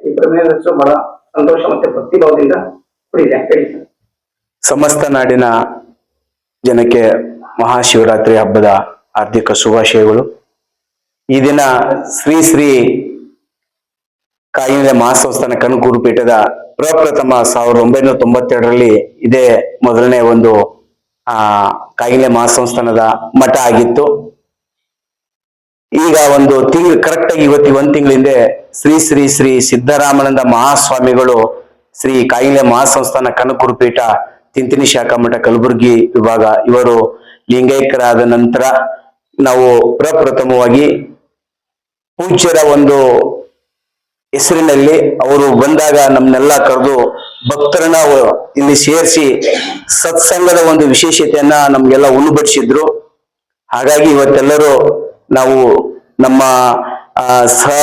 ಈ ಪ್ರಮೇಯದಷ್ಟು ಬಹಳ ಸಂತೋಷ ಮತ್ತೆ ಭಕ್ತಿಭಾವದಿಂದ ಕೂಡಿದೆ. ಹೇಳಿ ಸರ್. ಸಮಸ್ತ ನಾಡಿನ ಜನಕ್ಕೆ ಮಹಾಶಿವರಾತ್ರಿ ಹಬ್ಬದ ಹಾರ್ದಿಕ ಶುಭಾಶಯಗಳು. ಈ ದಿನ ಶ್ರೀ ಶ್ರೀ ಕಾಯಿಲೆ ಮಹಾಸಂಸ್ಥಾನ ಕನಕಗುರು ಪೀಠದ ಪ್ರಪ್ರಥಮ 1992ರಲ್ಲಿ ಇದೇ ಮೊದಲನೇ ಒಂದು ಕಾಯಿಲೆ ಮಹಾಸಂಸ್ಥಾನದ ಮಠ ಆಗಿತ್ತು. ಈಗ ಒಂದು ತಿಂಗಳು ಕರೆಕ್ಟ್ ಆಗಿ ಇವತ್ತು 1 ತಿಂಗಳ ಹಿಂದೆ ಶ್ರೀ ಶ್ರೀ ಶ್ರೀ ಸಿದ್ದರಾಮಾನಂದ ಮಹಾಸ್ವಾಮಿಗಳು ಶ್ರೀ ಕಾಯಿಲೆ ಮಹಾಸಂಸ್ಥಾನ ಕನಕಗುರು ಪೀಠ ತಿಂತಿನಿ ಶಾಖಾ ಮಠ ಕಲಬುರಗಿ ವಿಭಾಗ ಇವರು ಲಿಂಗೈಕ್ಯರಾದ ನಂತರ ನಾವು ಪ್ರಪ್ರಥಮವಾಗಿ ಪೂಜ್ಯರ ಒಂದು ಹೆಸರಿನಲ್ಲಿ ಅವರು ಬಂದಾಗ ನಮ್ಮನ್ನೆಲ್ಲ ಕರೆದು ಭಕ್ತರನ್ನ ಇಲ್ಲಿ ಸೇರಿಸಿ ಸತ್ಸಂಗದ ಒಂದು ವಿಶೇಷತೆಯನ್ನ ನಮ್ಗೆಲ್ಲ ಉಣಬಡಿಸಿದ್ರು. ಹಾಗಾಗಿ ಇವತ್ತೆಲ್ಲರೂ ನಾವು ನಮ್ಮ ಸಹ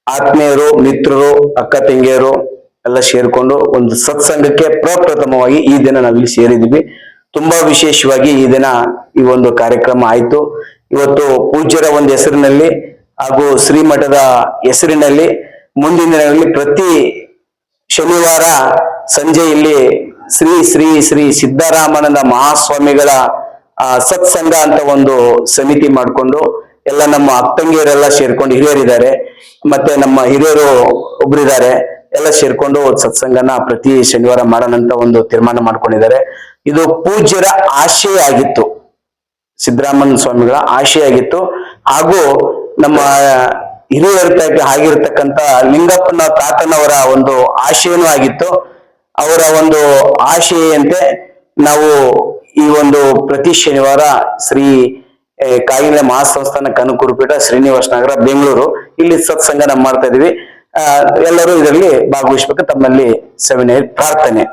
ಆತ್ಮೀಯರು, ಮಿತ್ರರು, ಅಕ್ಕ ತಂಗಿಯರು ಎಲ್ಲ ಸೇರ್ಕೊಂಡು ಒಂದು ಸತ್ಸಂಗಕ್ಕೆ ಪ್ರಪ್ರಥಮವಾಗಿ ಈ ದಿನ ನಾವಿಲ್ಲಿ ಸೇರಿದ್ವಿ. ತುಂಬಾ ವಿಶೇಷವಾಗಿ ಈ ದಿನ ಈ ಒಂದು ಕಾರ್ಯಕ್ರಮ ಆಯ್ತು. ಇವತ್ತು ಪೂಜ್ಯರ ಒಂದು ಹೆಸರಿನಲ್ಲಿ ಹಾಗೂ ಶ್ರೀಮಠದ ಹೆಸರಿನಲ್ಲಿ ಮುಂದಿನ ದಿನಗಳಲ್ಲಿ ಪ್ರತಿ ಶನಿವಾರ ಸಂಜೆ ಇಲ್ಲಿ ಶ್ರೀ ಶ್ರೀ ಶ್ರೀ ಸಿದ್ದರಾಮಾನಂದ ಮಹಾಸ್ವಾಮಿಗಳ ಸತ್ಸಂಗ ಅಂತ ಒಂದು ಸಮಿತಿ ಮಾಡಿಕೊಂಡು ಎಲ್ಲ ನಮ್ಮ ಅಕ್ಕಂಗಿಯರೆಲ್ಲ ಸೇರ್ಕೊಂಡು ಹಿರಿಯರಿದ್ದಾರೆ, ಮತ್ತೆ ನಮ್ಮ ಹಿರಿಯರು ಒಬ್ರಿದ್ದಾರೆ, ಎಲ್ಲ ಸೇರ್ಕೊಂಡು ಸತ್ಸಂಗನ ಪ್ರತಿ ಶನಿವಾರ ಮಾಡೋಣಂತ ಒಂದು ತೀರ್ಮಾನ ಮಾಡ್ಕೊಂಡಿದ್ದಾರೆ. ಇದು ಪೂಜ್ಯರ ಆಶಯ ಆಗಿತ್ತು, ಸಿದ್ದರಾಮಯ್ಯ ಸ್ವಾಮಿಗಳ ಆಶಯ ಆಗಿತ್ತು. ಹಾಗೂ ನಮ್ಮ ಆಗಿರ್ತಕ್ಕಂಥ ಲಿಂಗಪ್ಪನ ತಾತನವರ ಒಂದು ಆಶಯನೂ ಆಗಿತ್ತು. ಅವರ ಒಂದು ಆಶಯಂತೆ ನಾವು ಈ ಒಂದು ಪ್ರತಿ ಶನಿವಾರ ಶ್ರೀ ಕಾಯಿಲೆ ಮಹಾಸಂಸ್ಥಾನ ಕನಕಗುರು ಪೀಠ ಶ್ರೀನಿವಾಸ ನಗರ ಬೆಂಗಳೂರು ಇಲ್ಲಿ ಸತ್ಸಂಗನ ಮಾಡ್ತಾ ಇದೀವಿ. ಎಲ್ಲರೂ ಇದರಲ್ಲಿ ಭಾಗವಹಿಸಬೇಕು ತಮ್ಮಲ್ಲಿ ಸವಿನಯ ಪ್ರಾರ್ಥನೆ.